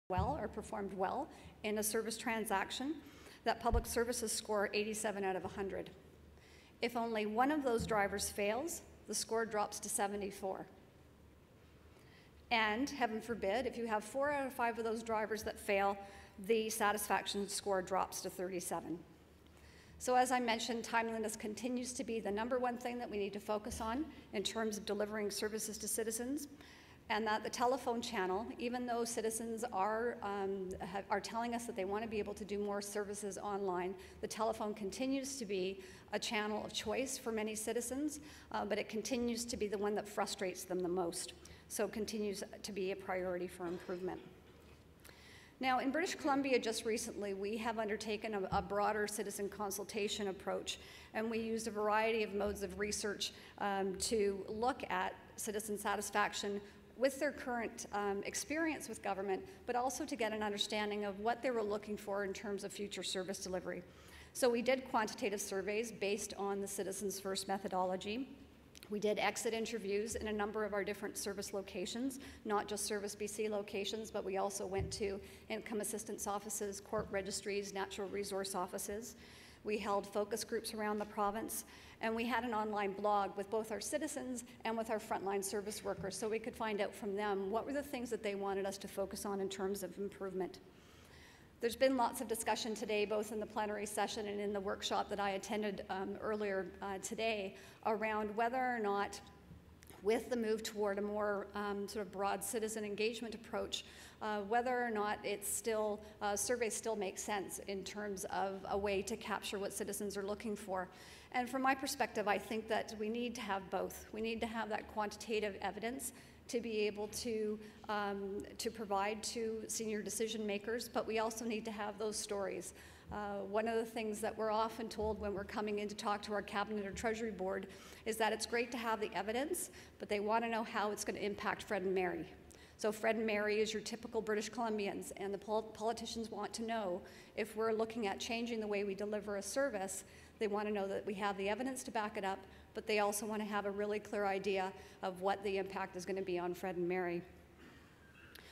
well or performed well in a service transaction, that public services score 87 out of 100. If only one of those drivers fails, the score drops to 74. And, heaven forbid, if you have 4 out of 5 of those drivers that fail, the satisfaction score drops to 37. So as I mentioned, timeliness continues to be the #1 thing that we need to focus on in terms of delivering services to citizens, and that the telephone channel, even though citizens are telling us that they want to be able to do more services online, the telephone continues to be a channel of choice for many citizens, but it continues to be the one that frustrates them the most. So it continues to be a priority for improvement. Now, in British Columbia, just recently, we have undertaken a broader citizen consultation approach, and we used a variety of modes of research to look at citizen satisfaction with their current experience with government, but also to get an understanding of what they were looking for in terms of future service delivery. So we did quantitative surveys based on the Citizens First methodology. We did exit interviews in a number of our different service locations, not just Service BC locations, but we also went to income assistance offices, court registries, natural resource offices. We held focus groups around the province, and we had an online blog with both our citizens and with our frontline service workers, so we could find out from them what were the things that they wanted us to focus on in terms of improvement. There's been lots of discussion today, both in the plenary session and in the workshop that I attended earlier today, around whether or not, with the move toward a more sort of broad citizen engagement approach, whether or not it's still, surveys still make sense in terms of a way to capture what citizens are looking for. And from my perspective, I think that we need to have both. We need to have that quantitative evidence to be able to provide to senior decision makers, but we also need to have those stories. One of the things that we're often told when we're coming in to talk to our cabinet or treasury board is that it's great to have the evidence, but they want to know how it's going to impact Fred and Mary. So Fred and Mary is your typical British Columbians, and the politicians want to know if we're looking at changing the way we deliver a service. They want to know that we have the evidence to back it up, but they also want to have a really clear idea of what the impact is going to be on Fred and Mary.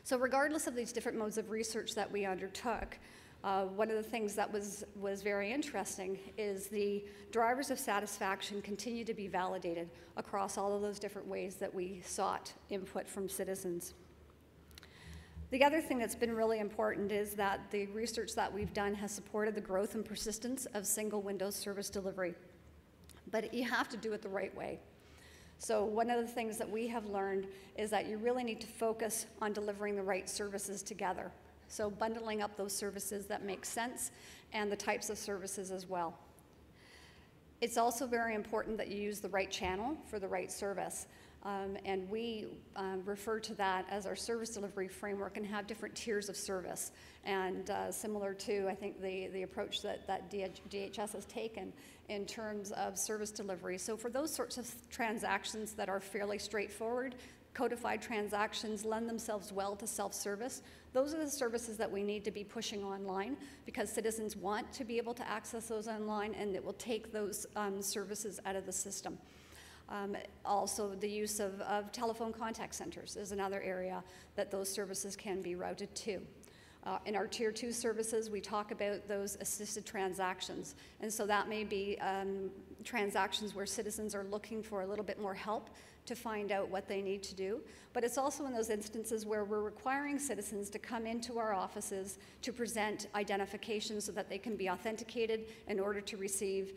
So regardless of these different modes of research that we undertook, one of the things that was very interesting is the drivers of satisfaction continue to be validated across all of those different ways that we sought input from citizens. The other thing that's been really important is that the research that we've done has supported the growth and persistence of single window service delivery. But you have to do it the right way. So one of the things that we have learned is that you really need to focus on delivering the right services together. So bundling up those services that make sense and the types of services as well. It's also very important that you use the right channel for the right service. And we refer to that as our service delivery framework and have different tiers of service. And similar to, I think, the approach that DHS has taken in terms of service delivery. So for those sorts of transactions that are fairly straightforward, codified transactions lend themselves well to self-service. Those are the services that we need to be pushing online because citizens want to be able to access those online, and it will take those services out of the system. Also, the use of telephone contact centers is another area that those services can be routed to. In our Tier 2 services, we talk about those assisted transactions. And so that may be transactions where citizens are looking for a little bit more help to find out what they need to do. But it's also in those instances where we're requiring citizens to come into our offices to present identifications so that they can be authenticated in order to receive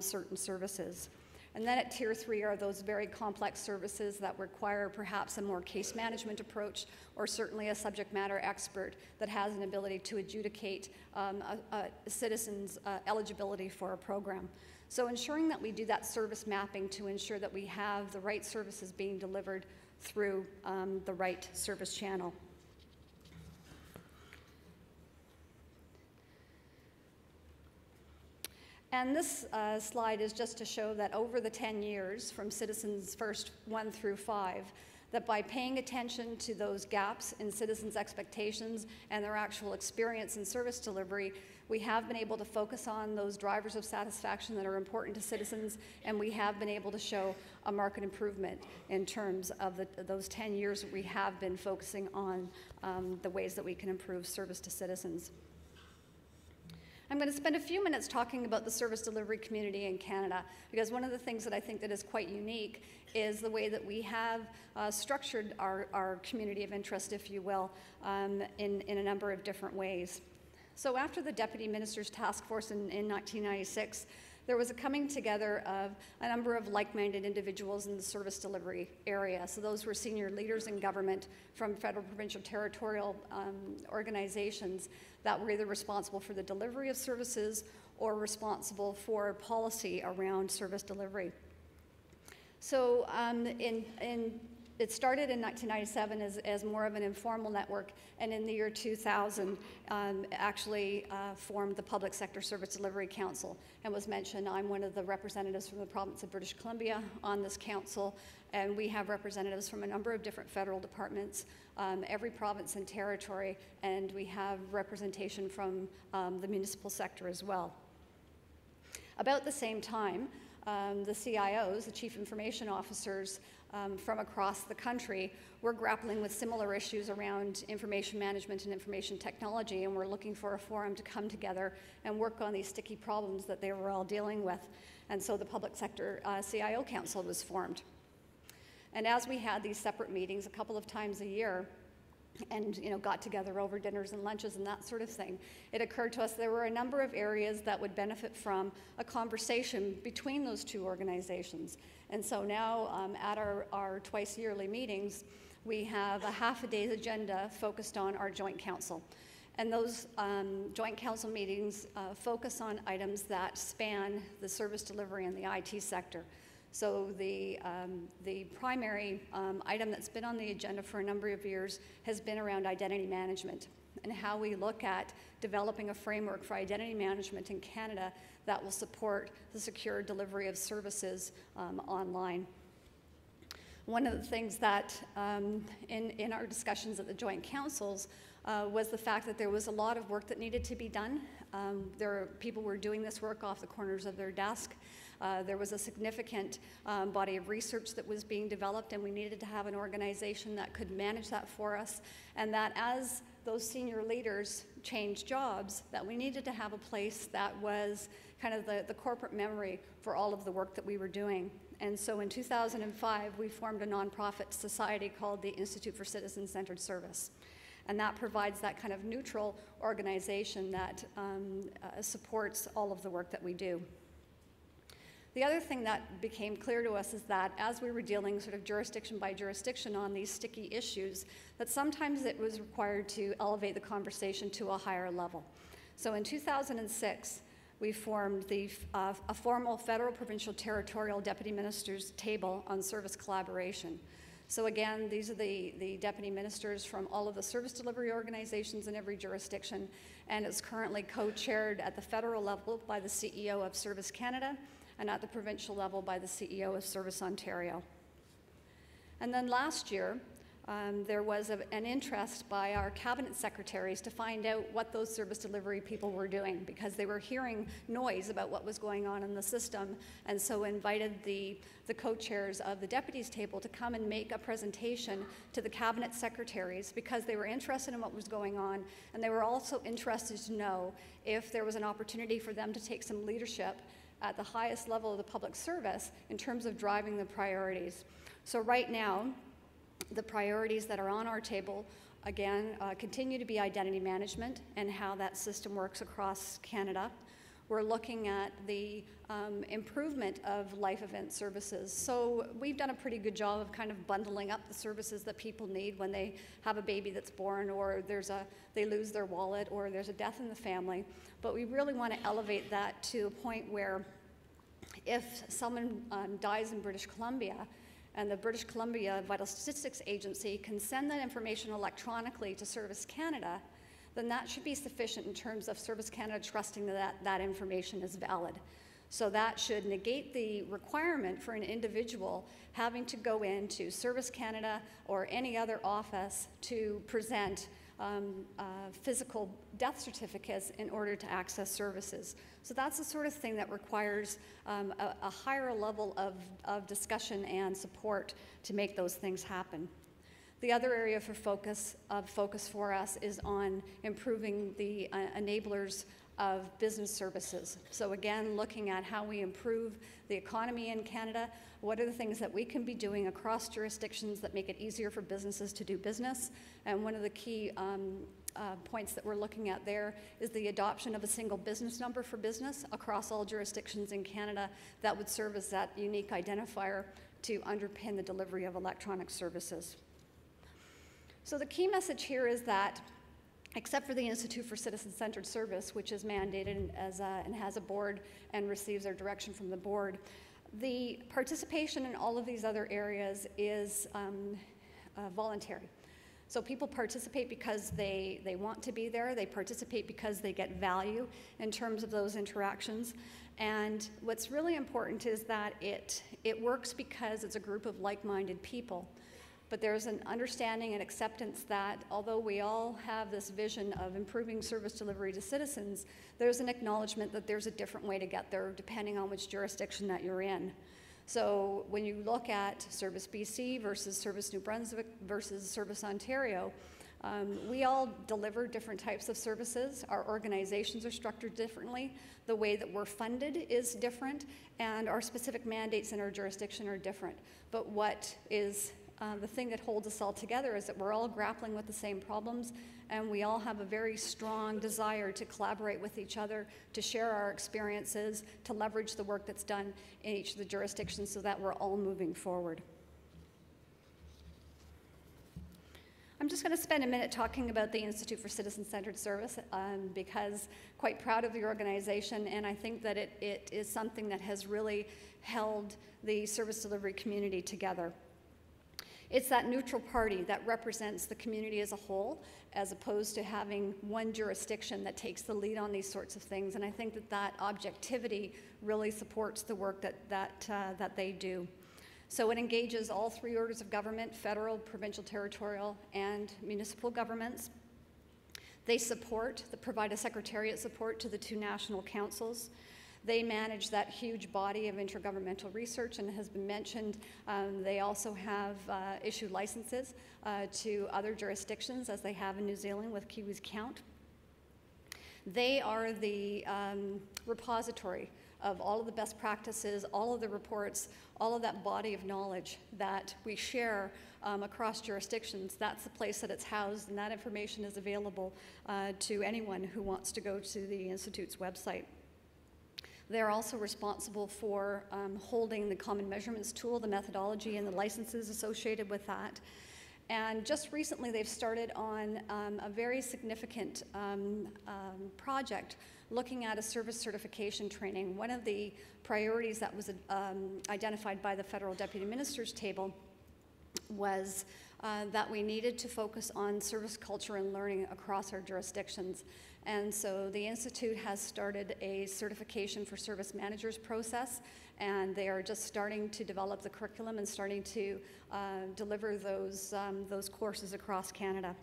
certain services. And then at Tier 3 are those very complex services that require perhaps a more case management approach, or certainly a subject matter expert that has an ability to adjudicate a citizen's eligibility for a program. So ensuring that we do that service mapping to ensure that we have the right services being delivered through the right service channel. And this slide is just to show that over the 10 years, from Citizens First 1 through 5, that by paying attention to those gaps in citizens' expectations and their actual experience in service delivery, we have been able to focus on those drivers of satisfaction that are important to citizens, and we have been able to show a marked improvement in terms of those 10 years that we have been focusing on the ways that we can improve service to citizens. I'm going to spend a few minutes talking about the service delivery community in Canada, because one of the things that I think that is quite unique is the way that we have structured our community of interest, if you will, in a number of different ways. So after the Deputy Minister's Task Force in 1996, there was a coming together of a number of like-minded individuals in the service delivery area. So those were senior leaders in government from federal, provincial, territorial organizations that were either responsible for the delivery of services or responsible for policy around service delivery. So it started in 1997 as more of an informal network, and in the year 2000 actually formed the Public Sector Service Delivery Council. And was mentioned, I'm one of the representatives from the province of British Columbia on this council, and we have representatives from a number of different federal departments, every province and territory, and we have representation from the municipal sector as well. About the same time, the CIOs, the Chief Information Officers, from across the country, we're grappling with similar issues around information management and information technology, and we're looking for a forum to come together and work on these sticky problems that they were all dealing with. And so the Public Sector CIO Council was formed. And as we had these separate meetings a couple of times a year, and got together over dinners and lunches and that sort of thing, it occurred to us there were a number of areas that would benefit from a conversation between those two organizations. And so now at our twice yearly meetings, we have a half-a-day agenda focused on our joint council. And those joint council meetings focus on items that span the service delivery and the IT sector. So the primary item that's been on the agenda for a number of years has been around identity management and how we look at developing a framework for identity management in Canada that will support the secure delivery of services online. One of the things that in our discussions at the joint councils was the fact that there was a lot of work that needed to be done. People were doing this work off the corners of their desk. There was a significant body of research that was being developed, and we needed to have an organization that could manage that for us, and that as those senior leaders changed jobs, that we needed to have a place that was kind of the corporate memory for all of the work that we were doing. And so in 2005, we formed a nonprofit society called the Institute for Citizen-Centered Service. And that provides that kind of neutral organization that supports all of the work that we do. The other thing that became clear to us is that as we were dealing sort of jurisdiction by jurisdiction on these sticky issues, that sometimes it was required to elevate the conversation to a higher level. So in 2006, we formed a formal federal, provincial, territorial deputy ministers table on service collaboration. So again, these are the deputy ministers from all of the service delivery organizations in every jurisdiction, and it's currently co-chaired at the federal level by the CEO of Service Canada, and at the provincial level by the CEO of Service Ontario. And then last year, there was an interest by our cabinet secretaries to find out what those service delivery people were doing, because they were hearing noise about what was going on in the system, and so invited the co-chairs of the deputies table to come and make a presentation to the cabinet secretaries, because they were interested in what was going on, and they were also interested to know if there was an opportunity for them to take some leadership at the highest level of the public service in terms of driving the priorities. So right now, the priorities that are on our table, again, continue to be identity management and how that system works across Canada. We're looking at the improvement of life event services. So we've done a pretty good job of kind of bundling up the services that people need when they have a baby that's born, or they lose their wallet, or there's a death in the family. But we really want to elevate that to a point where if someone dies in British Columbia, and the British Columbia Vital Statistics Agency can send that information electronically to Service Canada, then that should be sufficient in terms of Service Canada trusting that information is valid. So that should negate the requirement for an individual having to go into Service Canada or any other office to present physical death certificates in order to access services. So that's the sort of thing that requires a higher level of discussion and support to make those things happen. The other area for focus for us is on improving the enablers of business services. So again, looking at how we improve the economy in Canada, what are the things that we can be doing across jurisdictions that make it easier for businesses to do business. And one of the key points that we're looking at there is the adoption of a single business number for business across all jurisdictions in Canada that would serve as that unique identifier to underpin the delivery of electronic services. So the key message here is that except for the Institute for Citizen-Centered Service, which is mandated and has a board and receives their direction from the board, the participation in all of these other areas is voluntary. So people participate because they want to be there. They participate because they get value in terms of those interactions. And what's really important is that it works because it's a group of like-minded people. But there's an understanding and acceptance that although we all have this vision of improving service delivery to citizens, there's an acknowledgement that there's a different way to get there depending on which jurisdiction that you're in. So when you look at Service BC versus Service New Brunswick versus Service Ontario, we all deliver different types of services. Our organizations are structured differently. The way that we're funded is different, and our specific mandates in our jurisdiction are different. But what is the thing that holds us all together is that we're all grappling with the same problems, and we all have a very strong desire to collaborate with each other, to share our experiences, to leverage the work that's done in each of the jurisdictions so that we're all moving forward. I'm just going to spend a minute talking about the Institute for Citizen-Centered Service because quite proud of the organization, and I think that it is something that has really held the service delivery community together. It's that neutral party that represents the community as a whole, as opposed to having one jurisdiction that takes the lead on these sorts of things. And I think that objectivity really supports the work that they do. So it engages all three orders of government: federal, provincial, territorial, and municipal governments. They provide a secretariat support to the two national councils. They manage that huge body of intergovernmental research, and it has been mentioned, they also have issued licenses to other jurisdictions, as they have in New Zealand with Hughes Count. They are the repository of all of the best practices, all of the reports, all of that body of knowledge that we share across jurisdictions. That's the place that it's housed, and that information is available to anyone who wants to go to the Institute's website. They're also responsible for holding the common measurements tool, the methodology, and the licenses associated with that. And just recently, they've started on a very significant project looking at a service certification training. One of the priorities that was identified by the Federal Deputy Minister's table was that we needed to focus on service culture and learning across our jurisdictions. And so the Institute has started a certification for service managers process, and they are just starting to develop the curriculum and starting to deliver those courses across Canada.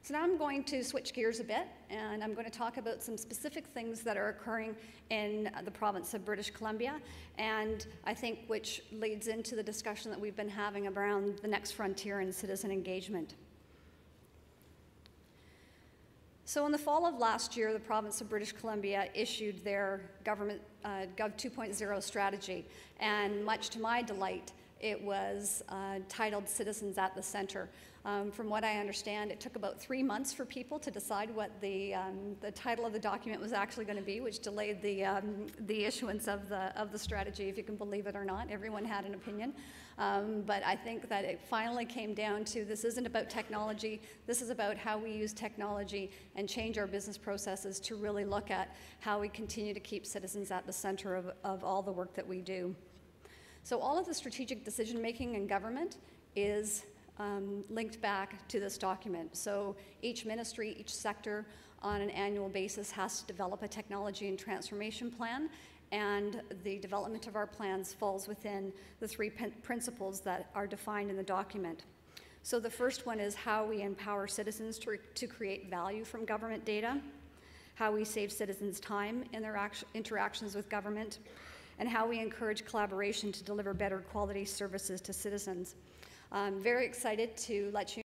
So now I'm going to switch gears a bit, and I'm going to talk about some specific things that are occurring in the province of British Columbia, and I think which leads into the discussion that we've been having around the next frontier in citizen engagement. So in the fall of last year, the province of British Columbia issued their government Gov 2.0 strategy, and much to my delight, it was titled Citizens at the Center. From what I understand, it took about 3 months for people to decide what the title of the document was actually going to be, which delayed the issuance of the strategy, if you can believe it or not. Everyone had an opinion. But I think that it finally came down to this isn't about technology. This is about how we use technology and change our business processes to really look at how we continue to keep citizens at the center of all the work that we do. So all of the strategic decision-making in government is linked back to this document. So each ministry, each sector on an annual basis has to develop a technology and transformation plan, and the development of our plans falls within the three principles that are defined in the document. So the first one is how we empower citizens to create value from government data, how we save citizens time in their interactions with government, and how we encourage collaboration to deliver better quality services to citizens. I'm very excited to let you